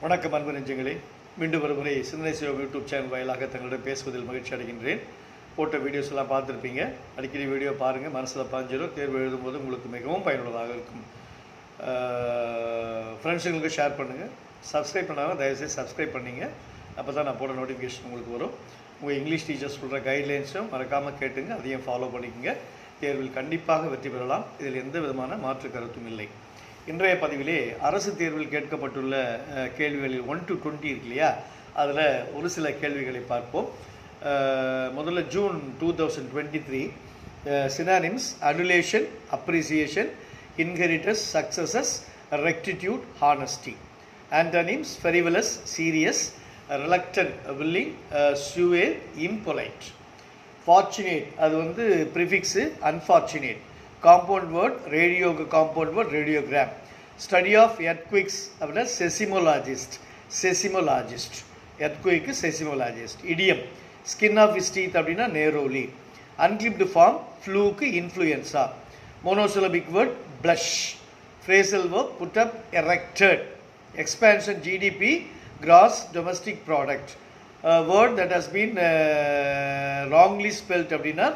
வணக்கம் அன்பு நெஞ்சங்களே, மீண்டும் ஒரு முறை சிந்தனை சிவம் யூடியூப் சேனல் வாயிலாக தங்களிடம் பேசுவதில் மகிழ்ச்சி அடைகின்றேன். போட்ட வீடியோஸ் எல்லாம் பார்த்துருப்பீங்க. அடிக்கடி வீடியோ பாருங்கள், மனசில் பாஞ்சிடும். தேர்வு எழுதும்போது உங்களுக்கு மிகவும் பயனுள்ளதாக இருக்கும். ஃப்ரெண்ட்ஸுங்களுக்கு ஷேர் பண்ணுங்கள். சப்ஸ்கிரைப் பண்ணாலும் தயவுசெய்து சப்ஸ்கிரைப் பண்ணிங்க. அப்போ தான் நான் போட நோட்டிஃபிகேஷன் உங்களுக்கு வரும். உங்கள் இங்கிலீஷ் டீச்சர்ஸ் சொல்கிற கைட்லைன்ஸும் மறக்காமல் கேட்டுங்க, அதையும் ஃபாலோ பண்ணிக்கோங்க. தேர்வில் கண்டிப்பாக வெற்றி பெறலாம். இதில் எந்த விதமான மாற்று கருத்தும் இல்லை. இன்றைய பதிவிலே அரசு தேர்வில் கேட்கப்பட்டுள்ள கேள்விகளில் 1 to 20 இருக்கு இல்லையா, அதில் ஒரு சில கேள்விகளை பார்ப்போம். முதல்ல June 2023 synonyms adulation, appreciation, inheritance, successes, rectitude, honesty. Antonyms frivolous, serious, reluctant, willing, suave, impolite. Fortunate அது வந்து ப்ரிஃபிக்ஸு, அன்ஃபார்ச்சுனேட். காம்பவுண்ட் வேர்ட் ரேடியோக்கு compound word radiogram. Study of earthquakes அப்படின்னா செசிமோலாஜிஸ்ட். எர்த்குவிக்கு seismologist. Idiom skin of his teeth அப்படின்னா narrowly. Unclipped form ஃப்ளூக்கு influenza. Monosyllabic word plush. Phrasal verb put up, erected. Expansion GDP gross domestic product. Word that has been wrongly spelt அப்படின்னா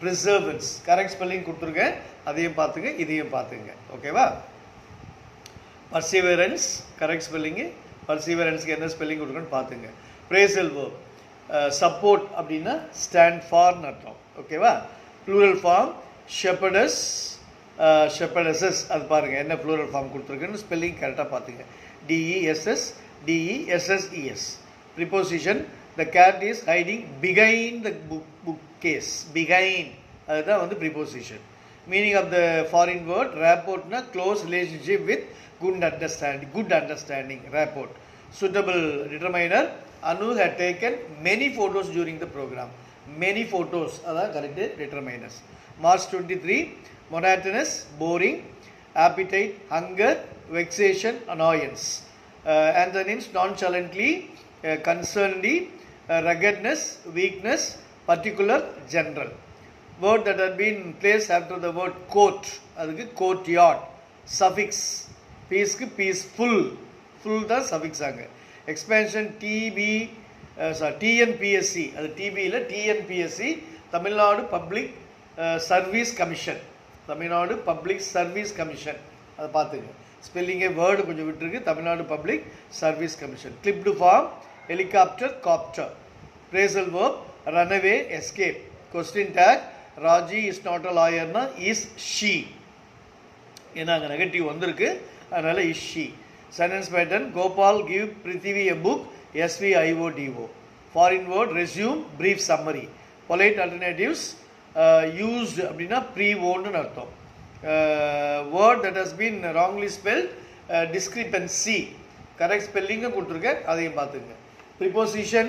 ப்ரிசர்வன்ஸ். Correct spelling கொடுத்துருக்கேன், அதையும் பார்த்துங்க, இதையும் பார்த்துங்க. ஓகேவா? Perseverance correct spelling. பர்சிவரன்ஸ்க்கு என்ன ஸ்பெல்லிங் கொடுக்குறேன்னு பார்த்துங்க. ப்ரேசல் வேர்ப் சப்போர்ட் அப்படின்னா ஸ்டாண்ட் ஃபார்னு அர்த்தம். ஓகேவா? Plural form shepherdess, shepherdesses. அது பாருங்கள் என்ன ப்ளூரல் ஃபார்ம் கொடுத்துருக்குன்னு ஸ்பெல்லிங் கரெக்டாக பார்த்துங்க. D E S S, D E S S E S. Preposition the cat is hiding behind the bookcase. Behind அதுதான் வந்து ப்ரிப்போசிஷன். Meaning of the foreign word ரேப்போர்ட்னா close relationship with good understanding rapport. Suitable determiner Anu had taken many photos during the program. many photos அதான் correct determiners. March 23 monotonous, boring. appetite hunger, vexation, annoyance. Antonyms nonchalantly, concernedly, ruggedness, weakness, particular, general. Word that had been placed after the word court, அதுக்கு courtyard. Suffix peaceக்கு peaceful, full தான் suffix ஆங்க. Expansion TNPSC, அது TB இல்லை, TNPSC Tamil Nadu public service commission. Tamil Nadu public service commission, அதை பார்த்துங்க. ஸ்பெல்லிங்கே word கொஞ்சம் விட்டுருக்கு. Tamil Nadu public service commission. Clipped form helicopter, copter. Phrasal verb runaway, escape. Question tag Raji is not a lawyer na is she. ஏன்னா அங்கே negative வந்திருக்கு, அதனால் is she. Sentence pattern Gopal give Prithvi a book, SVIODO. Foreign word resume, brief summary. Polite alternatives used அப்படின்னா pre-warned அர்த்தம். Word that has been wrongly spelled discrepancy. Correct ஸ்பெல்லிங்கை கொடுத்துருக்கேன், அதையும் பார்த்துங்க. Preposition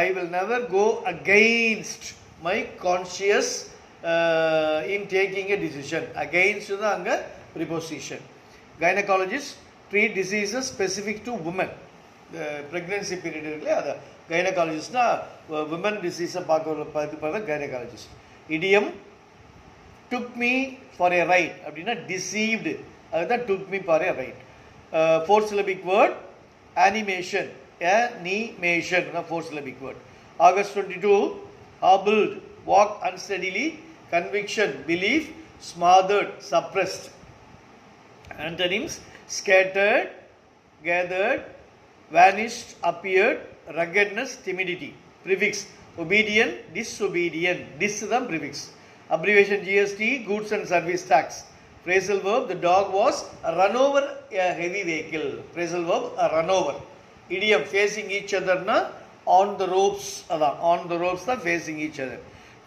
I will never go against my conscience in taking a decision. Against தான் அங்கே preposition. Gynecologist treat diseases specific to women. Pregnancy period இருக்குல்ல, அது கைனகாலஜிஸ்ட்னா women disease பார்க்க gynaecologist. Idiom took me for a ride அப்படின்னா deceived, அதுதான் took me for a ride. 4 syllabic word animation. Animation, 4 syllabic word. August 22 hobbled, walk unsteadily. Conviction, belief. Smothered, suppressed. Antonyms scattered, gathered, vanished, appeared. Ruggedness, timidity. Prefix obedient, disobedient. Dis தான் prefix. Abbreviation GST goods and service tax. Phrasal verb the dog was run over a heavy vehicle. Phrasal verb run over. Idiom facing each other na on the ropes, அதான் on the ropes தான் facing each other.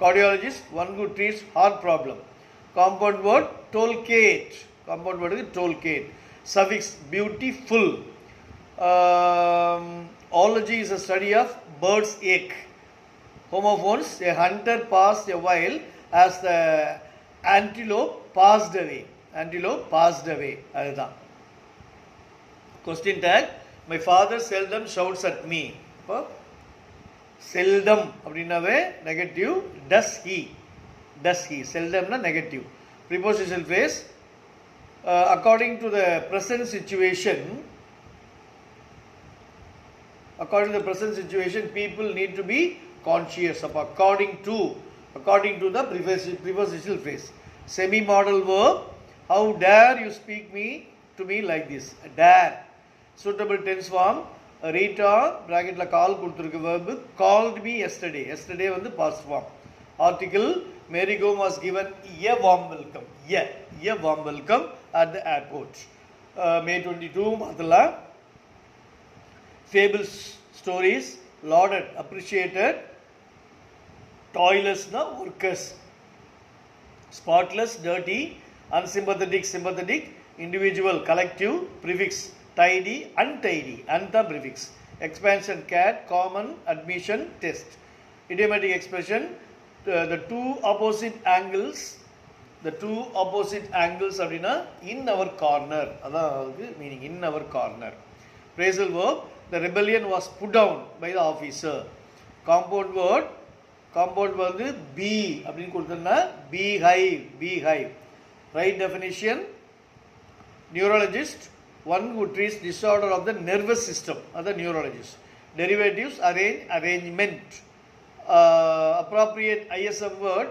Cardiologist one who treats heart problem. Compound word tollgate. Compound word is tollgate. Suffix beautiful. Ology is a study of bird's egg. Homophones a hunter passed a while as the antelope passed away. Antelope passed away, அதுதான். Question tag my father seldom shouts at me. இப்போ seldom அப்படின்னாவே negative. does he seldomனா negative. prepositional phrase according to the present situation according to the present situation, people need to be conscious of according to the prepositional phrase. Semi-modal verb, how dare you speak to me like this? Dare. Suitable tense form, Rita bracket la call கொடுத்திருக்க verb called me yesterday. Yesterday வந்து past form. Article, Mary Gomes was given a warm welcome. A warm welcome at the airport. May 22 மாத்தலாம். Fables, stories, lauded, appreciated. Toilers na workers. Spotless, dirty. Unsympathetic, sympathetic. Individual, collective. Prefix, tidy, untidy. Anta prefix. Expansion, cat. Common, admission, test. Idiomatic expression, the two opposite angles அப்படின்னா in our corner, அதாவது meaning in our corner. Phrasal verb, the rebellion was put down by the officer. Compound word வந்து be அப்படின்னு கொடுத்தோம்னா beehive. Right definition, neurologist, one who treats disorder of the nervous system, other neurologist. Derivatives, arrangement. Appropriate ISM word,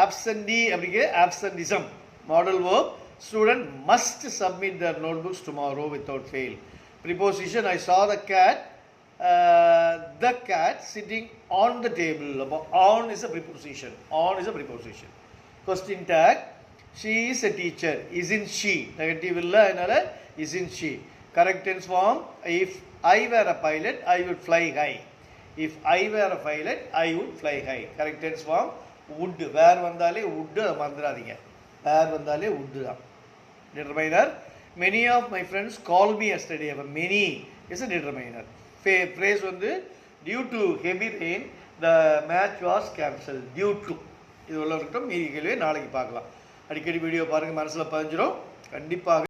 absentee அப்படிங்க absenteeism. Model verb, student must submit their notebooks tomorrow without fail. Preposition, I saw the cat sitting on the table. On is a preposition. Question tag, she is a teacher. Isn't she? Negative illa adnala isn't she. Correct tense form, if I were a pilot I would fly high. If I were a pilot I would fly high. Correct tense form, would. Where வந்தாலே would மறந்துடாதீங்க. Where வந்தாலே would தான். Determiner, many of my friends called me yesterday. Many is a determiner. Phrase வந்து due to heavy rain the match was cancelled. Due to இது உள்ள இருக்கட்டும். மீதி கேள்வியை நாளைக்கு பார்க்கலாம். அடிக்கடி வீடியோ பாருங்கள், மனசில் பதிஞ்சிடும் கண்டிப்பாக.